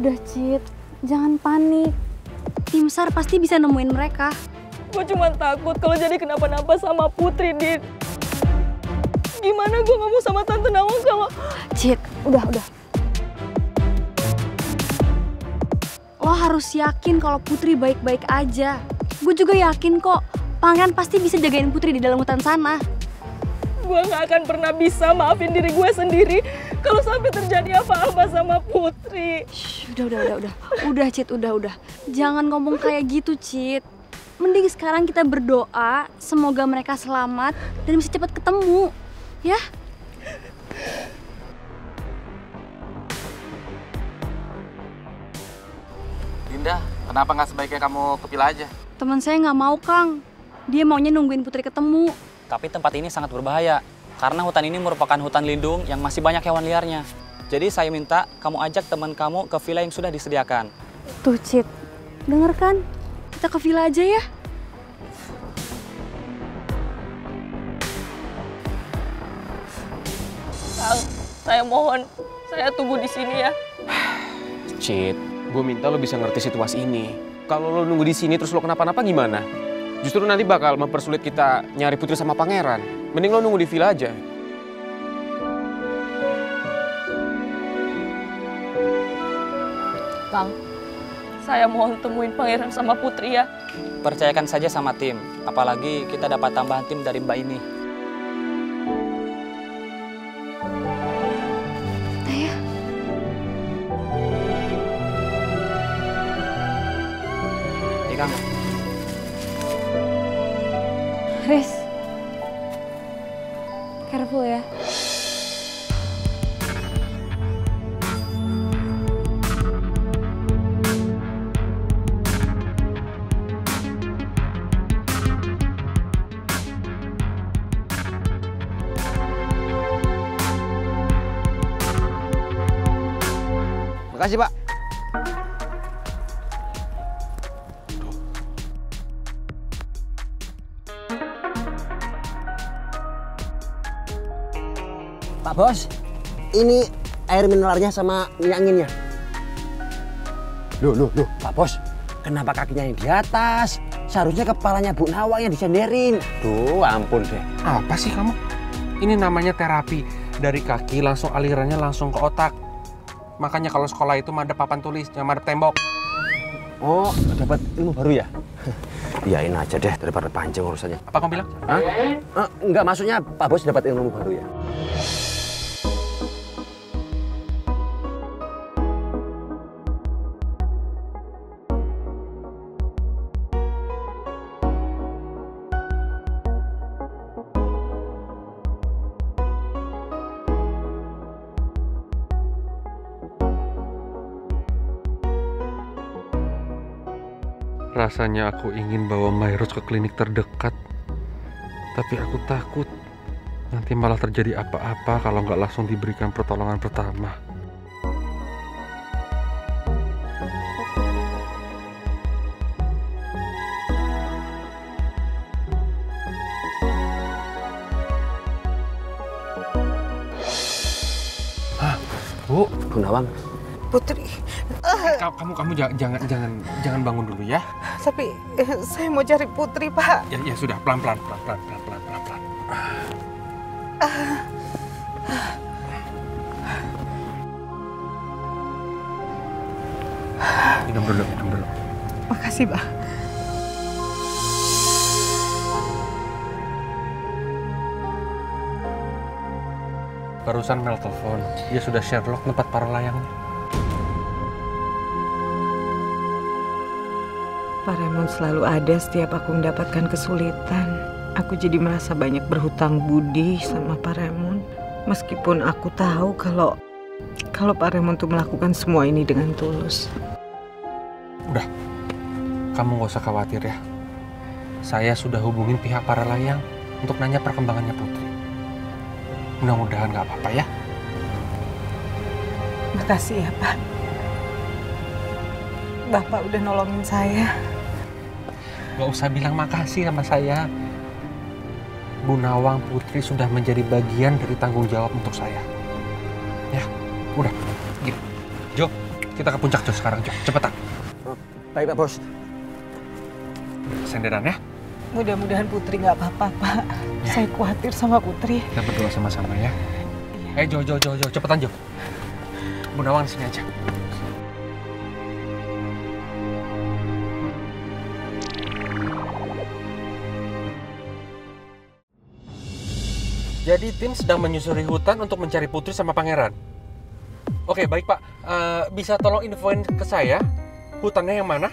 Udah, Cid. Jangan panik. Tim SAR pasti bisa nemuin mereka. Gue cuma takut kalau jadi kenapa-napa sama Putri, Dit. Gimana gue ngomong sama Tante Nawang kalau... Cid, udah. Lo harus yakin kalau Putri baik-baik aja. Gue juga yakin kok, Pangeran pasti bisa jagain Putri di dalam hutan sana. Gue gak akan pernah bisa maafin diri gue sendiri kalau sampai terjadi apa-apa sama Putri. Shh, udah. Udah, Cid, udah. Jangan ngomong kayak gitu, Cid. Mending sekarang kita berdoa, semoga mereka selamat dan bisa cepat ketemu, ya? Dinda, kenapa nggak sebaiknya kamu ke villa aja? Teman saya nggak mau, Kang. Dia maunya nungguin Putri ketemu. Tapi tempat ini sangat berbahaya, karena hutan ini merupakan hutan lindung yang masih banyak hewan liarnya. Jadi saya minta kamu ajak teman kamu ke villa yang sudah disediakan. Tuh, Cid. Denger kan? Kita ke villa aja ya. Kang, saya mohon, saya tunggu di sini ya. Cid, gue minta lo bisa ngerti situasi ini. Kalau lo nunggu di sini terus lo kenapa-napa gimana? Justru nanti bakal mempersulit kita nyari Putri sama Pangeran. Mending lo nunggu di villa aja. Kang, saya mohon temuin Pangeran sama Putri ya. Percayakan saja sama tim, apalagi kita dapat tambahan tim dari Mbak ini. Ayah. Iya, Kang. Riz. Careful ya. Makasih, Pak. Pak Bos, ini air mineralnya sama minyak anginnya. Loh, Pak Bos, kenapa kakinya yang di atas? Seharusnya kepalanya Bu Nawang yang disenderin. Duh, ampun deh. Apa sih kamu? Ini namanya terapi. Dari kaki langsung alirannya langsung ke otak. Makanya kalau sekolah itu madep papan tulis, jangan madep tembok. Oh, dapat ilmu baru ya? Iyain aja deh daripada panjang urusannya. Apa kamu bilang? Hah? Enggak, maksudnya Pak Bos dapat ilmu baru ya? Rasanya aku ingin bawa Mairus ke klinik terdekat. Tapi aku takut nanti malah terjadi apa-apa kalau nggak langsung diberikan pertolongan pertama. Hah, Bu Nawang. Putri, kamu jangan bangun dulu ya. tapi saya mau cari Putri, Pak. Ya sudah, pelan-pelan. Minum dulu. Makasih, Pak. Barusan Mel telepon, dia sudah Sherlock tempat para layangnya. Pak Raymond selalu ada setiap aku mendapatkan kesulitan. Aku jadi merasa banyak berhutang budi sama Pak Raymond. Meskipun aku tahu kalau Pak Raymond tuh melakukan semua ini dengan tulus. Udah, kamu nggak usah khawatir ya. Saya sudah hubungin pihak para layang untuk nanya perkembangannya Putri. Mudah-mudahan nggak apa-apa ya. Makasih ya, Pak. Bapak udah nolongin saya. Gak usah bilang makasih sama saya. Bu Nawang Putri sudah menjadi bagian dari tanggung jawab untuk saya. Ya, udah. Gini, Jo, Kita ke puncak Jo sekarang Jo, cepetan. Baik Pak Bos. Senderan ya. Mudah-mudahan Putri nggak apa-apa, Pak. Saya khawatir sama Putri. Kita berdoa sama-sama ya. Jo, cepetan Jo. Bu Nawang di sini aja. Jadi tim sedang menyusuri hutan untuk mencari Putri sama Pangeran. Oke, baik Pak. Bisa tolong infoin ke saya hutannya yang mana?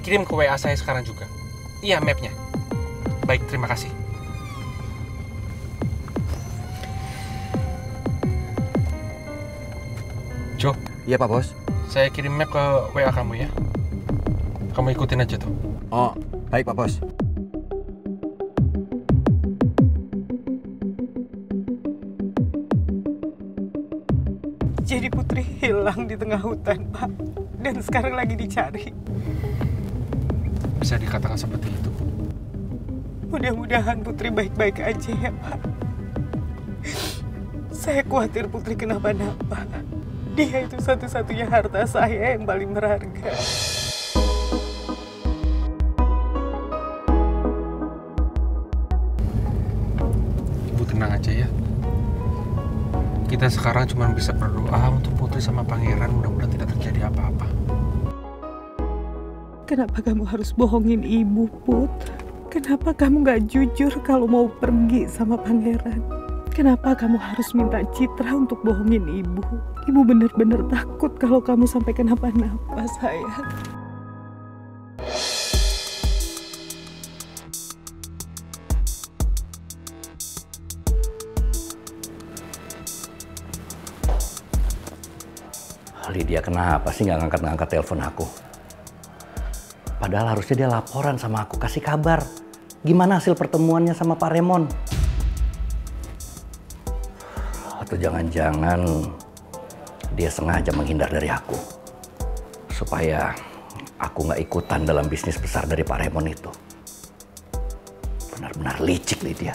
Kirim ke WA saya sekarang juga. Iya, mapnya. Baik, terima kasih. Jo. Iya Pak Bos. Saya kirim map ke WA kamu ya. Kamu ikutin aja tuh. Oh, baik Pak Bos. Jadi Putri hilang di tengah hutan, Pak. Dan sekarang lagi dicari. Bisa dikatakan seperti itu. Mudah-mudahan Putri baik-baik aja ya, Pak. Saya khawatir Putri kenapa-napa. Dia itu satu-satunya harta saya yang paling berharga. Ibu tenang aja ya. Kita sekarang cuma bisa berdoa untuk Putri sama Pangeran, mudah-mudahan tidak terjadi apa-apa. Kenapa kamu harus bohongin ibu, Put? Kenapa kamu gak jujur kalau mau pergi sama Pangeran? Kenapa kamu harus minta Citra untuk bohongin ibu? Ibu benar-benar takut kalau kamu sampai kenapa-napa, sayang. Lydia kenapa sih nggak ngangkat-ngangkat telepon aku? Padahal harusnya dia laporan sama aku, kasih kabar. Gimana hasil pertemuannya sama Pak Remon? Atau jangan-jangan dia sengaja menghindar dari aku. Supaya aku nggak ikutan dalam bisnis besar dari Pak Remon itu. Benar-benar licik Lydia.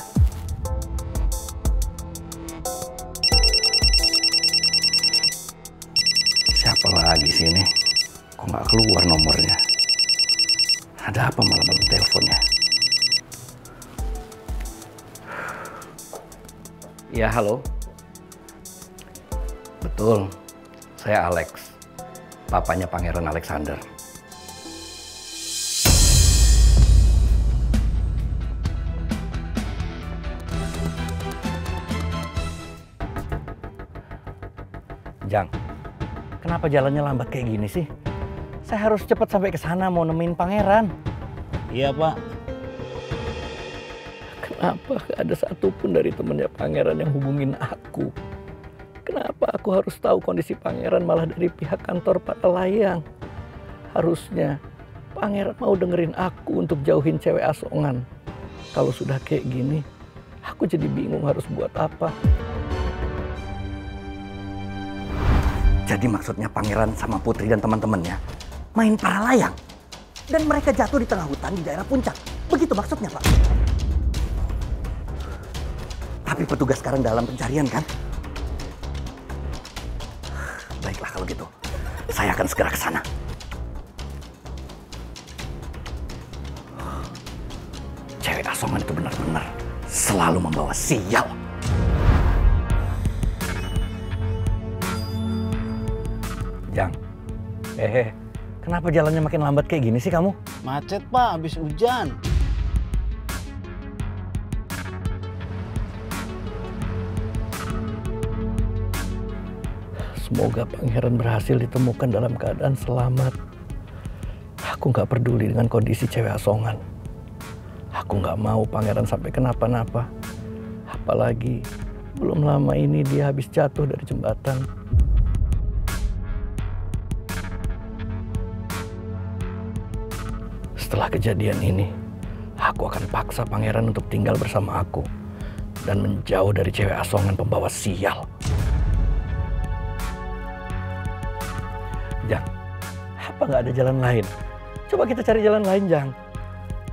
Siapa lagi sih ini? Kok nggak keluar nomornya? Ada apa malam-malam teleponnya? Ya, halo. Betul, saya Alex. Papanya Pangeran Alexander. Jang. Kenapa jalannya lambat kayak gini sih? Saya harus cepat sampai ke sana mau nemuin Pangeran. Iya, Pak. Kenapa gak ada satupun dari temennya Pangeran yang hubungin aku? Kenapa aku harus tahu kondisi Pangeran malah dari pihak kantor Pak Layang? Harusnya Pangeran mau dengerin aku untuk jauhin cewek asongan. Kalau sudah kayak gini, aku jadi bingung harus buat apa. Jadi maksudnya Pangeran sama Putri dan teman-temannya main para layang. Dan mereka jatuh di tengah hutan di daerah puncak. Begitu maksudnya, Pak. Tapi petugas sekarang dalam pencarian kan? Baiklah kalau gitu. Saya akan segera ke sana. Cewek asongan itu benar-benar selalu membawa sial. Jang, kenapa jalannya makin lambat kayak gini sih kamu? Macet Pak, habis hujan. Semoga Pangeran berhasil ditemukan dalam keadaan selamat. Aku nggak peduli dengan kondisi cewek asongan. Aku nggak mau Pangeran sampai kenapa-napa. Apalagi belum lama ini dia habis jatuh dari jembatan. Setelah kejadian ini, aku akan paksa Pangeran untuk tinggal bersama aku dan menjauh dari cewek asongan pembawa sial. Jang, apa nggak ada jalan lain? Coba kita cari jalan lain, Jang.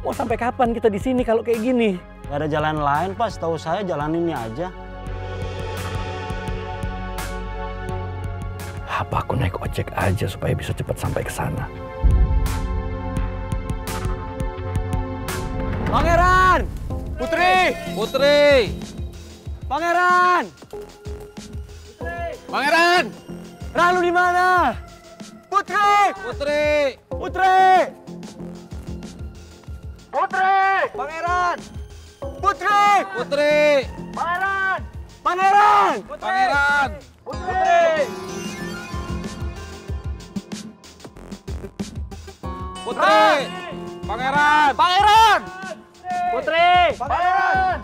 Mau sampai kapan kita di sini kalau kayak gini? Gak ada jalan lain, Pak. Setahu saya jalan ini aja. Apa aku naik ojek aja supaya bisa cepat sampai ke sana? Pangeran! Putri! Putri! Pangeran! Pangeran! Ranu di mana? Putri! Putri! Putri! Putri! Pangeran! Putri! Putri! Pangeran! Pangeran! Pangeran! Putri! Putri! Pangeran! Pangeran! Putri! Pangeran!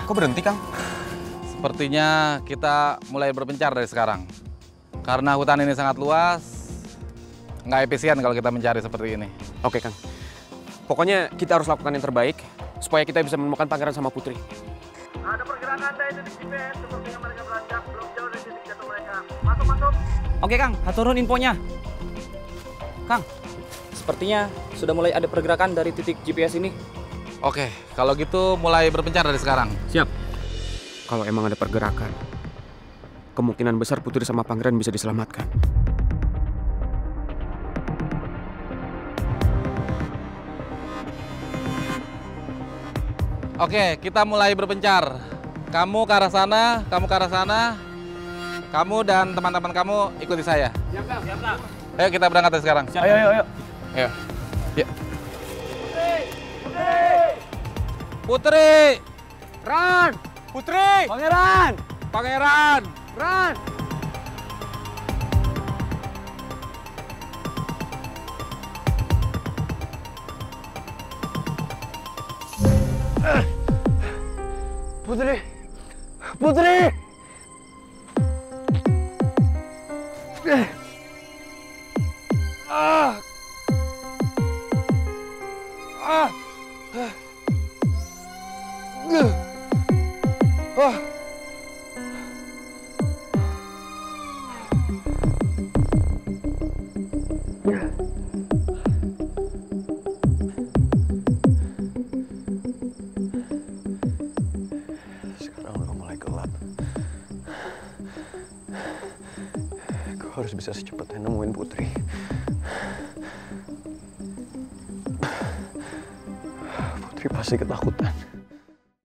Kok berhenti, Kang? Sepertinya kita mulai berpencar dari sekarang. Karena hutan ini sangat luas, nggak efisien kalau kita mencari seperti ini. Oke, Kang. Pokoknya kita harus lakukan yang terbaik supaya kita bisa menemukan Pangeran sama Putri. Ada pergerakan dari titik GPS, sepertinya mereka beranjak belum jauh dari titik jatuh mereka. Masuk. Oke Kang, turun infonya. Kang, sepertinya sudah mulai ada pergerakan dari titik GPS ini. Oke, kalau gitu mulai berpencar dari sekarang. Siap. Kalau emang ada pergerakan, kemungkinan besar Putri sama Pangeran bisa diselamatkan. Oke, kita mulai berpencar. Kamu ke arah sana, kamu ke arah sana. Kamu dan teman-teman kamu ikuti saya. Siap, Kang. Siap, Kang. Ayo kita berangkat dari sekarang. Ayo. Ayo. Ya. Putri! Ran! Putri! Pangeran! Pangeran! Ran! Putri! Putri! Sekarang udah mulai gelap. Gue harus bisa secepatnya nemuin Putri. Putri pasti ketakutan.